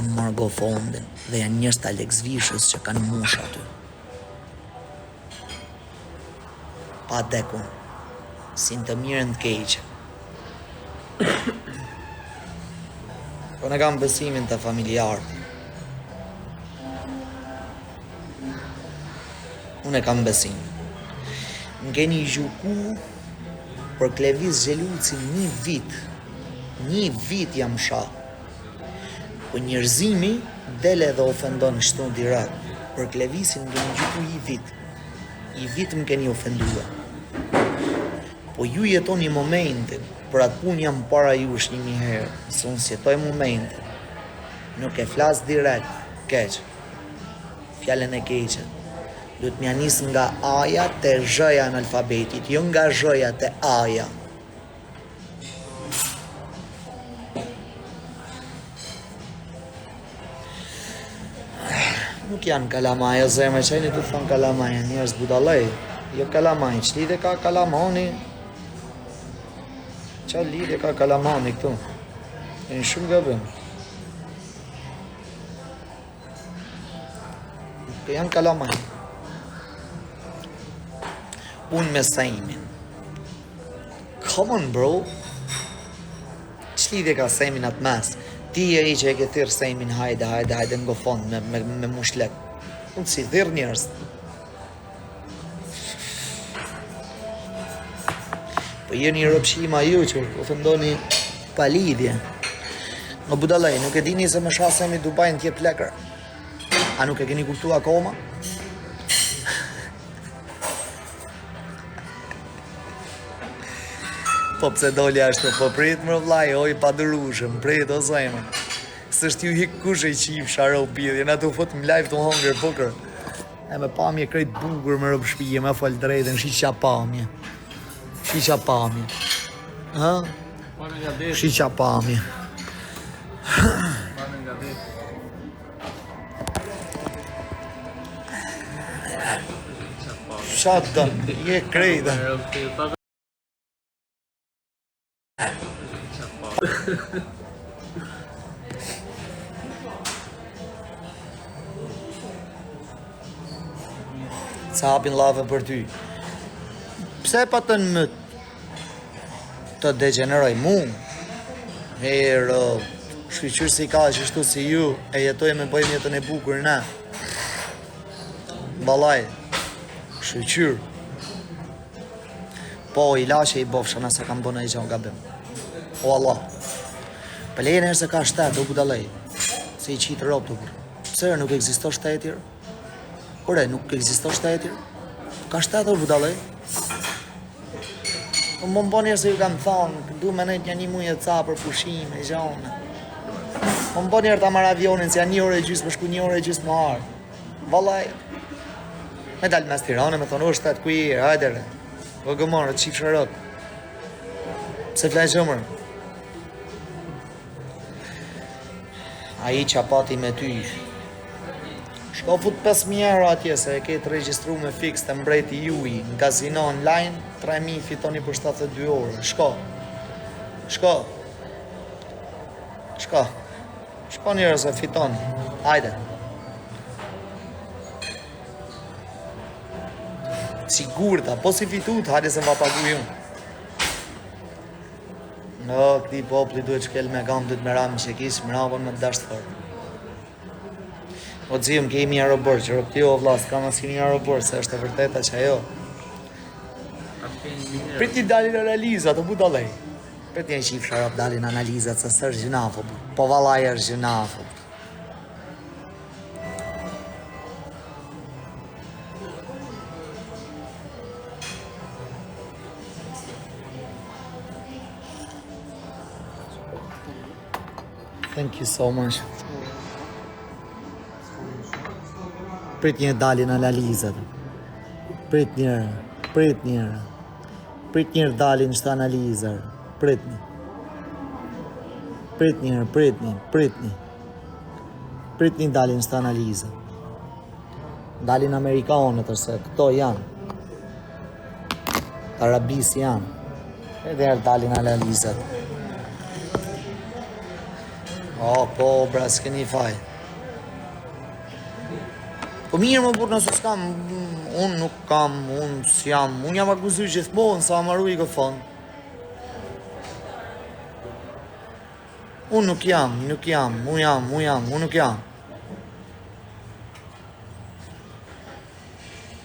kanë margo fondin dhe janë njës të Alex Vishës që kanë mush aty. Pa dekun, si në të mirën të keqë. Po në kam besimin të familjarët. Unë e kam besimin. Në keni gjuku për Klevis Gjeluci një vit jam shah. Po njerëzimi dele dhe ofendon shtu direkt. Për Klevisin më keni gjuku i vit më keni ofendua. Po ju jetoni momentin, për atë pun jam para jush 1000 herë, se unë sjetoj momentin. Nuk e flas direkt, keq. Fjallën e keqe. Duhet m'ja nis nga aja te zhëja në alfabetit, jo nga zhëja te aja. Nuk janë kalamaja, zemre, që e një të thonë kalamaja, njerëz budalej. Jo kalamaj, që lidhe ka kalamani? Qa lidhe ka kalamani këtu? E një shumë gëbëm. Kë janë kalamaj. Unë me Sejmin. Come on, bro. Që lidhe ka Sejmin atë mes? Ti e i që e ke thirë Sejmin, hajde, ngo fond, me mushlek. Unë si thirë njërës. Po jeni rëpshima ju që ofendoni pa lidhje. Në budalej, nuk e dini se me shasemi Dubaj në tjep lekër. A nuk e keni kuptu akoma? Po pse doli ashtu, po prit më vlaj, oj pa dërushëm, prit o zajmë. Sështë ju hik kush e qif sharo pidhje, na të fot më live të hongër pokër. E me pamje krejt bugur me rëpë shpije, me fal drejtën, shiqa pamje. Shiqa pamje. Ha? Shiqa pamje. Shatën, je krejtën. Ca hapin lave për ty. Pse pa të në mët të degeneroj mu? Herë, shqyqyrë si ka që shtu si ju, e jetoj me bëjmë jetën e bukur na. Balaj, shqyqyrë. Po, i lashe i bofsha nëse kam bënë e gjonë gabim. O Allah, pëlejnë herë se ka shtetë, do budalej, se i qitë ropë të burë. Pse nuk egzisto shtetër? Ore, nuk egzisto shtetër? Ka shtetë, do budalej. Më më bënë herë se ju kam thonë, du me nejtë një muje të ca për pushime, e gjonë. Më bënë herë ta marrë avionin, se janë 1 orë e gjysë, më shku 1 orë e gjysë më harë. Valaj, me dalë mes Tirane, me thonë, o shtetë ku i e, hajdere. O gëmarë, qifë shërët. Pse flaj qëmërë? A i qa pati me ty. Shko fut 5.000 euro atje, se e ketë registru me fix të mbreti juj, në kazino online, 3.000 fitoni për 72 orë. Shko. Shko njërë se fitoni. Hajde. Sigurta, po si fitut, hajde se va pagu ju. Në, këti popli duhet shkel me gamë, duhet me ramë që kisë, më ravon me të dashtë thërë. O dzim, kemi aeroport, që rëpti o vlasë, kam asë kini aeroport, se është e vërteta që ajo. Priti dalin analizat, o bu dalej. Priti e qif sharap dalin analizat, se së është gjinafo, po valaj është gjinafo. Thank you so much. Prit një dalin analizat. Prit njërë dalin shtë analizar. Prit një dalin shtë analizat. Dalin Amerikanët ose këto janë. Arabis janë. Edhe dalin analizat. O O, po, bra, s'keni faj. Po mirë më burë nëse s'kam, unë nuk kam, unë s'jam, unë jam akuzuar gjithmonë sa amaru i këfon. Unë nuk jam, unë nuk jam.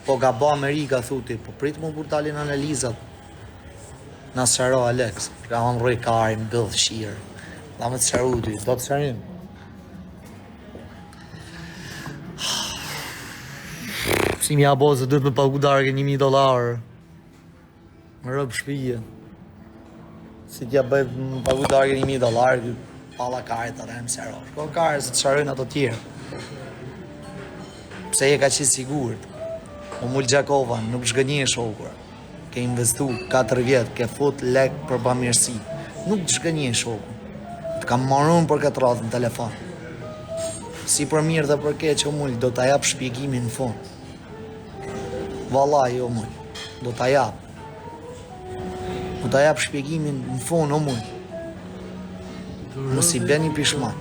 Po gabo Amerika, thuti, po pritë më burë dalin analizat. Na sharo Alex, ka më rroj kari, më bëllë shirë. Da me të sharu ty, do të sharim. Si mja bo se duhet me pagu darke $1.000. Më rëbë shpije. Si t'ja bëj me pagu darke $1.000, pala kare të dhe më sharo. Shko kare se të sharojnë ato tjerë. Pse je ka qenë sigurt. O Mul Gjakova, nuk shgënje shokur. Ke investu 4 vjetë, ke fut lek për bamirësi. Nuk shgënje shokur. Të kam marrun për këtë radhë në telefon. Si për mirë dhe për keq, o Mul, do t'a jap shpjegimin në fund. Vallaj, o Mul, do t'a jap. Do t'a jap shpjegimin në fund, o Mul. Mos i beni pishman.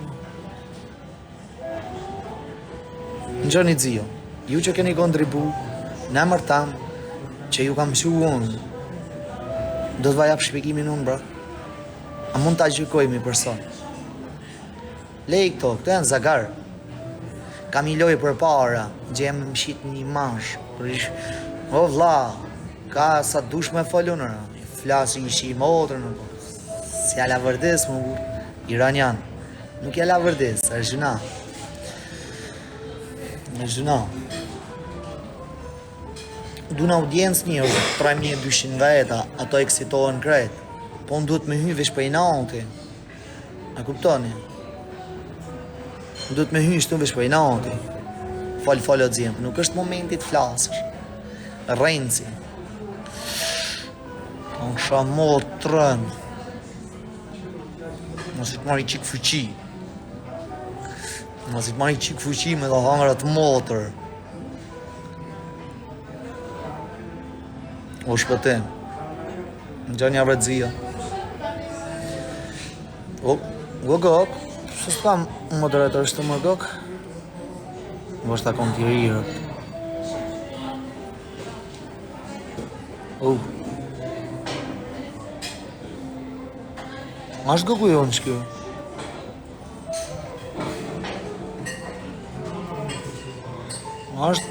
Në gjëni dzio, ju që keni kontribu, në emër tam, që ju kam mësu unë, do t'va jap shpjegimin unë, bra. A mund t'a gjykoj mi person. Lej këto janë zagarë. Kam i loj për para, gjem më shit një mash. O vla, ka sa dush me folunër, flasi i shi motrë, si ala vërdes më burë, iranian. Nuk jala vërdes, është gjuna. Është gjuna. Du në audiencë një, 3200 veta, ato eksitohen krejt. Po në duhet me hy vesh për i nauti. A kuptoni? Duhet me hy shtu vesh për i nauti. Falë o dzimë, nuk është momentit flasësh. Rrenci. Po në shamotrën. Mos i të marri qik fuqi. Mos i të marri qik fuqi me dhe hangrat motër. O shpëtim. Në gjanja vredzia. O, gok. Se s'kam moderator shtë më gok. Më është ta kom t'i rirë. O. Ashtë goku jo në shkjo. Ashtë.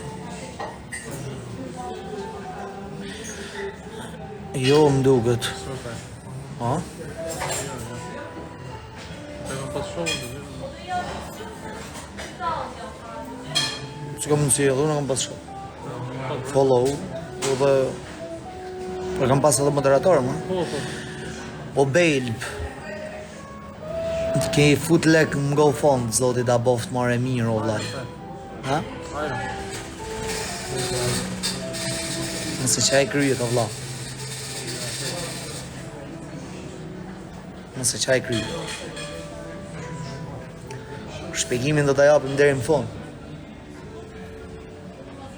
Jo, më duket. Ha? Që kam mësi edhe, unë kam pas shumë. Follow, dhe... Për kam pas edhe moderator, më? Po bejlp. Të ke i fut lek më go fond, zoti da boft mare mirë, o vlaj. Ha? Nëse qaj kryet, o vlaj. Nëse qaj kryet. Shpjegimin do t'a japim deri në fund.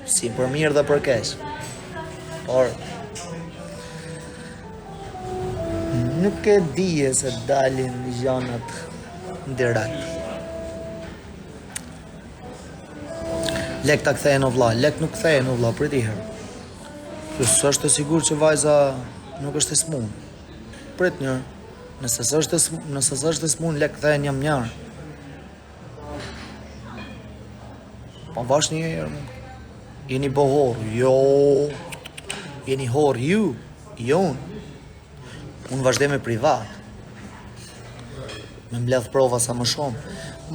Si për mirë dhe për keq. Por nuk e dije se dalin gjanat direkt. Lek ta kthehen o vlla, lek nuk kthehen o vlla, prit i herë. Së është e sigur që vajza nuk është e smun. Prit një, nëse s'është e smun, lek kthehen jam njarë. Po vash një herë, jeni bohor, jo, jeni hor, ju, unë vazhdej me privat, me mbledh prova sa më shumë,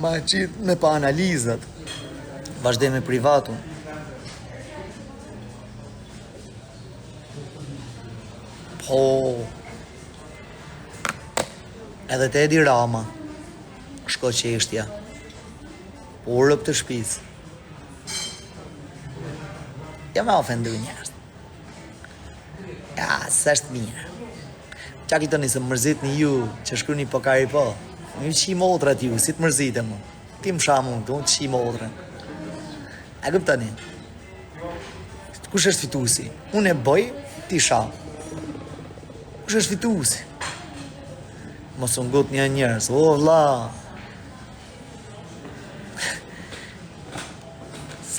ma qitë me pa analizat, vazhdej me privatun. Po, edhe te Edi Rama, shko qeshtja, po urëp të shpisë. Ja me ofendu njerës. Ja, së është mirë. Qak i të njësë mërzit një ju që shkru një pokari po. Një qi motrat ju, si të mërzit e mu. Ti më shamu, të unë qi motrat. A këmë të një? Kush është fitusi? Unë e bëj, ti sham. Kush është fitusi? Mos unë gut një njerës. O, vla.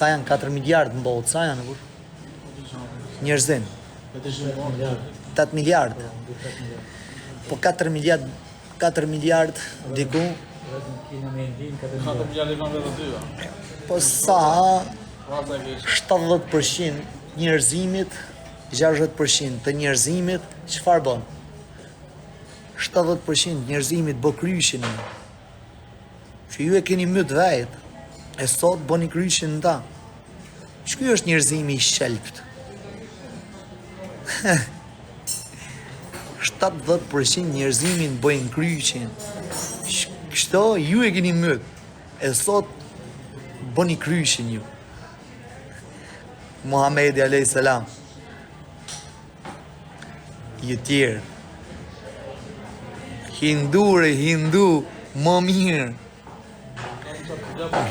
sa janë 4 miliard në botë, sa janë, kur? Njerëzin. 8 miliard. Po 4 miliard diku. 4 miliard i kanë vetë dyja. Po sa 70% njerëzimit, 60% të njerëzimit, çfarë bën? 70% njerëzimit bë kryshin. Që ju e keni myt vet, e sot bëni kryshin ta. Ky është njerëzimi i shelpt. 70% njerëzimin bëjnë kryshin. Kështu ju e keni myt, e sot bëni kryshin ju. Muhamedi alayhis salam. Ju tjerë. Hindu, më mirë.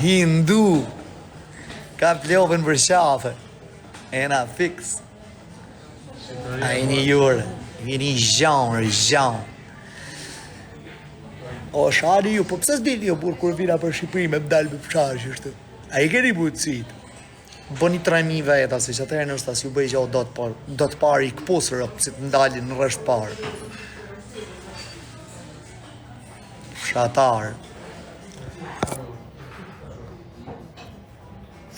Hindu. Ka plopën për shafe. E na fix. A i një jure. Vini zhanë. O, shari ju, po pëse s'dili jo burë kur vina për Shqipëri me mdalë për fsharë që shtë? A i keni butësit? Bëni 3.000 veta, se që atëherë nështë as ju bëj gjohë do të parë i këpusërë, si të ndalin në rështë parë. Fshatarë.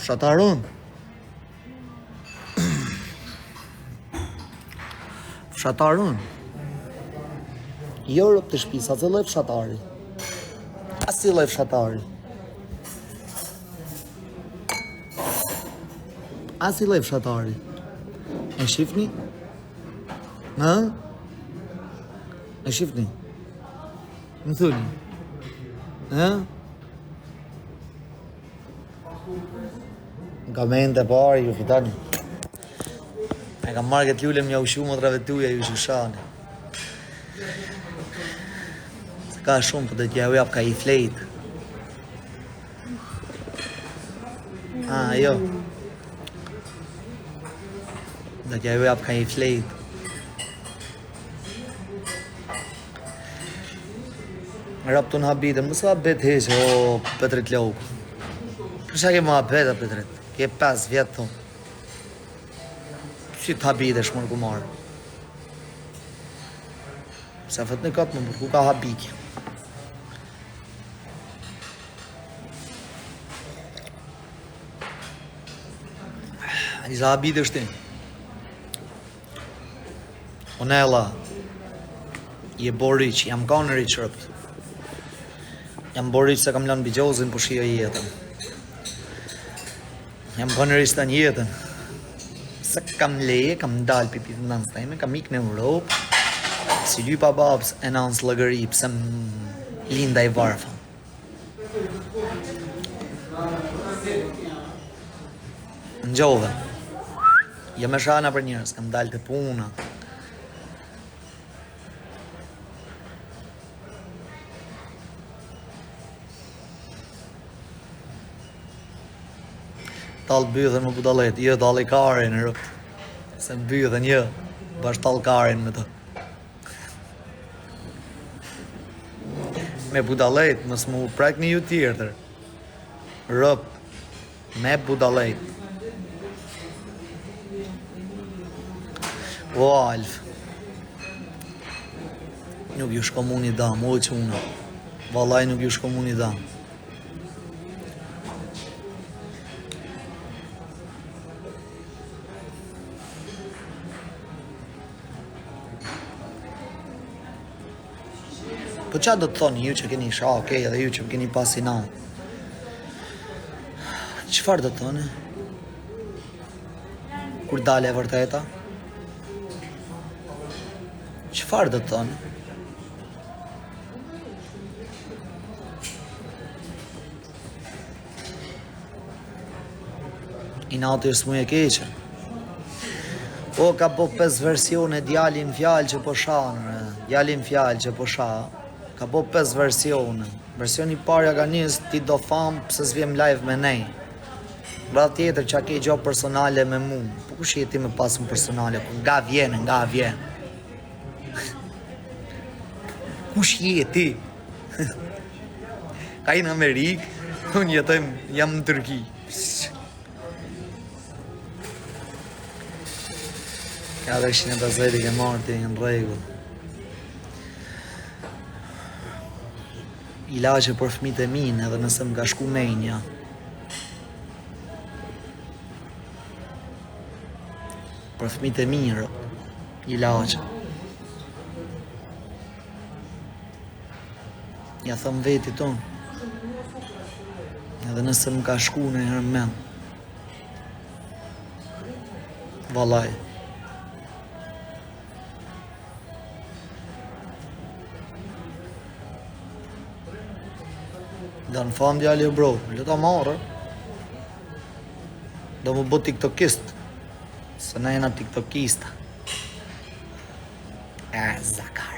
Fshatarën? Fshatarën? Jo rëp të shpisa, se lef fshatari. As si lef fshatari. As si lef fshatari. E shifni? Në? E shifni? Më thuni? Në? Nga mente pari, ju fitani. E kam marrë këtë lullem një ushu më të ravetuja ju shushani. Ka shumë, për dhe t'ja u jap ka i flejt. Jo. Dhe t'ja u jap ka i flejt. Rap të në habite, mësë habit heqë, o Petrit Lopë. Kësha ke më habit, Petrit. Ke 5 vjetë thonë. Si të habite shmërë ku marë. Se fët në kapë më ku ka habikë. I za habite është ti. Onella, je boriq, jam ka në rriq rëpt. Jam boriq se kam lanë bijozin po shio jetën. Jam ka në rriq të një jetën. Se kam leje, kam dalë pipi të nënës teme, kam ikë në Europë. Si dy pa babës e nënës lëgëri, pëse më linda i varfa. Në gjove. Jam e shana për njërës, kam dalë të puna. Talë bythën më budalet, jë talë i karin në rëpt. Se më bythën jë, bash talë karin me të. Me budalet, mës mu prek një ju tjetër. Rëpt, me budalet. O, Alf. Nuk ju shko mu një dam, o që una. Valaj nuk ju shko mu një dam. Po qa do të thoni ju që keni sha, okej, edhe ju që keni pasi na. Qëfar do të thoni? Kur dale e vërteta? Qëfar do të thoni? I natë është mu e keqe. O, ka po 5 versione djalin fjallë që po shanë, djalin fjallë që po shanë. Ka po 5 versione. Versioni parja ka njësë ti do famë pëse s'vjem live me nej. Bra tjetër që a ke gjo personale me mu. Po kush jeti me pasën personale? Nga vjen. Kush jeti? Ka i në Amerikë, unë jetojmë, jam në Turki. Ka 150 ke marrë ti në rregull. Ilaqe për fëmijët e minë edhe nëse më ka shku menja. Për fëmijët e mirë, ilaqe. Ja thëm veti tonë. Edhe nëse më ka shku në herë men. Valaj. Da në famë djali bro, le ta marrë. Do më bë tiktokist. Se na jena tiktokista. Zakar.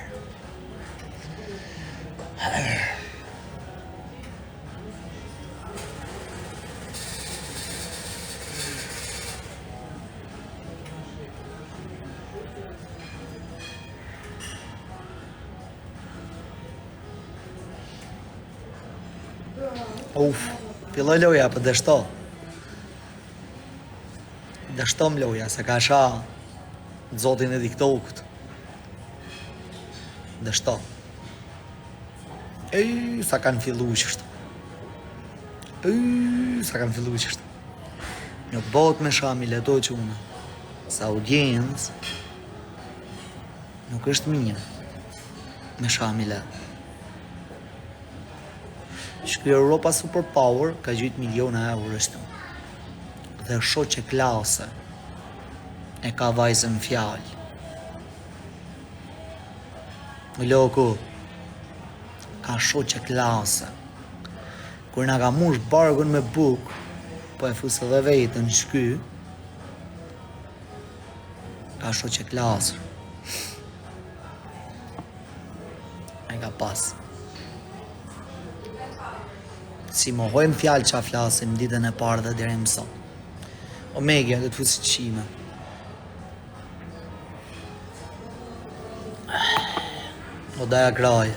Filloj loja për dështo. Dështom loja, se ka sha zotin e TikTokut. Dështo. Sa kanë fillu qështu. Sa kanë fillu qështu. Nuk bot me shami leto që une. Sa audiencë nuk është mirë me shami leto. Shky Europa Superpower ka gjyt miliona euro shtu. Dhe shoqe klase e ka vajzën fjallë. Loku, ka shoqe klase. Kur na ka mush bargun me buk, po e fusë dhe vetën shky, ka shoqe klase. E ka pas. Si mohojmë fjalë qa flasim ditën e parë dhe deri më sot. Omega dhe të fusi qime. O daja kraj.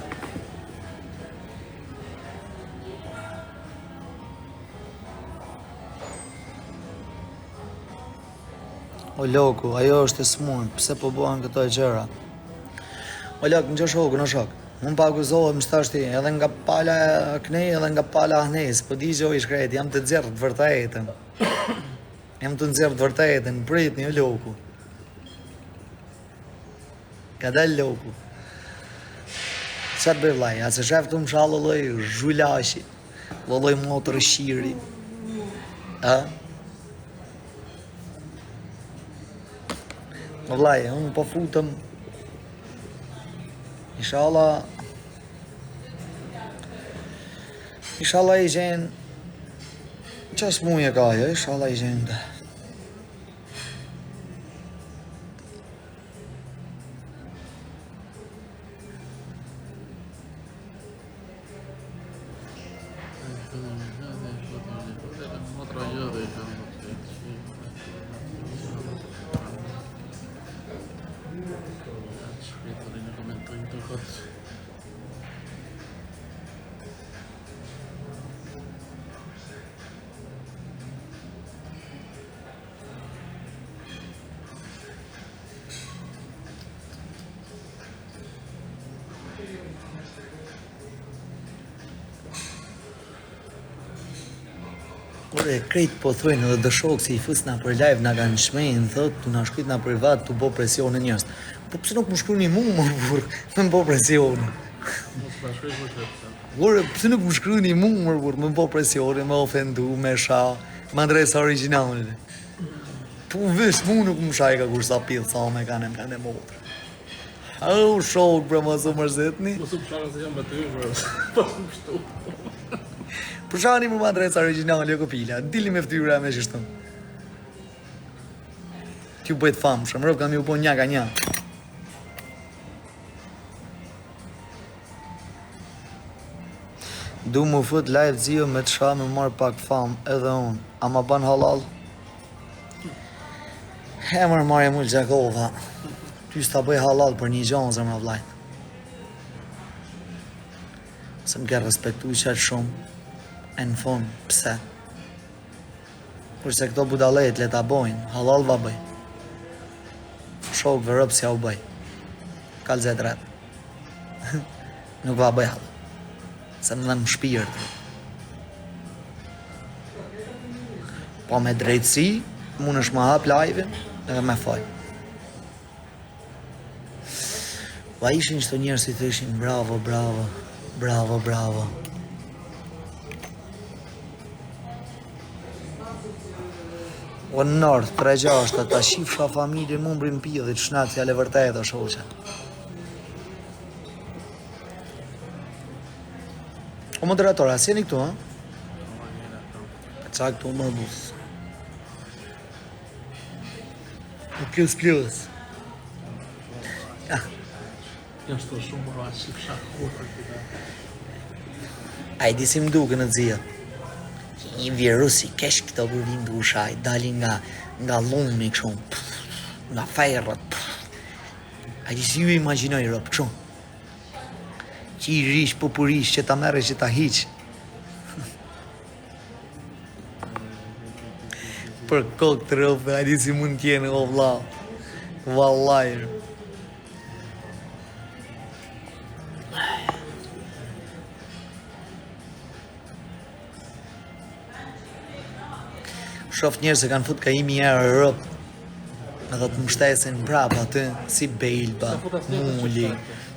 O loku, ajo është e smurë, pse po bëhen këto e gjëra? O lok, në që shokë, në shokë. Unë pa akuzohet më shtashti, edhe nga pala knej, edhe nga pala ahnes, po di që i shkreti, jam të nxerrë të vërtetën. Jam të nxerrë të vërtetën, prit një loku. Ka dal loku. Qatë bëj vlaj, a se sheftu më shalë loj zhulashi, loj motër shiri. Vlaj, unë po futëm, Inshallah i gjenë qas muje ka ajo, inshallah i gjenë dhe. Ore, krejt po thujnë edhe dëshokë si i fusna për live nga kanë shmejnë, thot, tu na shkrit nga privat, tu bo presionin njës. Po pse nuk më shkruani mu, më burr, me më bo presionin. Ore, pse nuk më shkruani mu, më burr, me më bo presionin, me ofendu, me sha, me adresa originale. Po vesh, mu nuk më shaj ka kur sa pillë, sa me kanë e motrë. Au, shok, bre, ma su mërzetni. Mos u pshara se jam me ty, bro. Po më shtu. Përshani më adresa originale, jo kopila, dili me ftyra me qështëm. T'ju bëjt famë, shëmërëv kam ju po një ka një. Du më fut live zio me të sha me marrë pak famë edhe unë, a ma ban halal? Hemër marrë mullë Gjakova, ty s'ta bëj halal për një gjonë zërë më vlajt. Se më ke respektu qatë shumë. E në fund, pse? Kurse këto budalet le ta bojnë, halal va bëj. shokëve rëpë si ja u bëj. Kalzet rrët. Nuk va bëj halë. Se në dhe më shpirë të. Po me drejtësi, mund është më hap live-in edhe me foj. Va ishin qëto njerës i të ishin bravo, bravo, bravo, bravo. O në nërth, 3-6, ta shifra familje më mbrim pidhit, shnatë fjale vërtet o shoqe. O moderator, as jeni këtu, ha? Qa këtu më busë. Plus. Jashtë të shumë më si shakur për këta. A i disi më duke në dzia. Një virusi kesh këto burin të ushaj, dalin nga lumi kështu, nga fejrët. A i disi ju imaginoj rëpë kështu. Që i rish, popurish, që ta mere, që ta hiq. Për kokë të rëpë, a i disi mund tjene o vla. Vallajrë. Shof njerë se kanë fut ka imi erë rëpë. Edhe të mështesin prapa aty, si Belba, Mulli,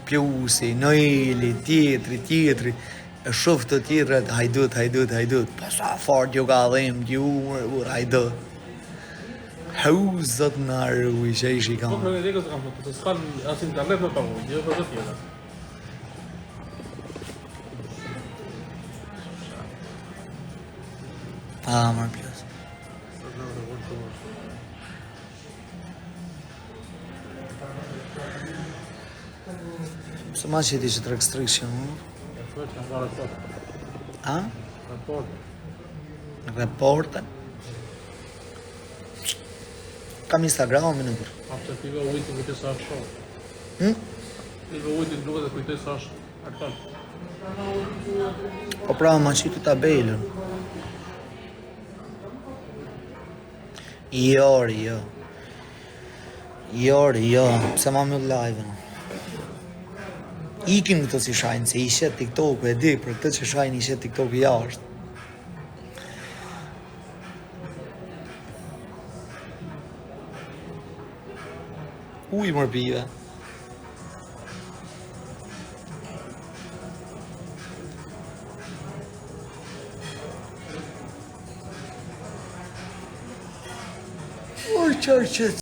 Plusi, Noeli, tjetri. E shof të tjetret, hajdut. Pa sa fort jo ka dhim, ju umër, hajdut. Hauzat në arru, që ishi Po kam. për e rekës kam të s'kan as internet në pagu, jo për të tjera. Mërë plus. Se ma që ti që të restriction, E fërë që kanë varë të a? raport. Reporte. Kam Instagramin në kur. Apë që pive ujtë kujtej sa është shumë. Pive ujtë duke dhe kujtej sa është aktar. Po pra ma qitu tabelën. Jo. Pse ma mjë live-ën. Ikim këto si shajnë, se ishet TikTok-u e di, për këtë që shajnë ishet TikTok-u jashtë. Uj mërë pive. Oj, qarqet.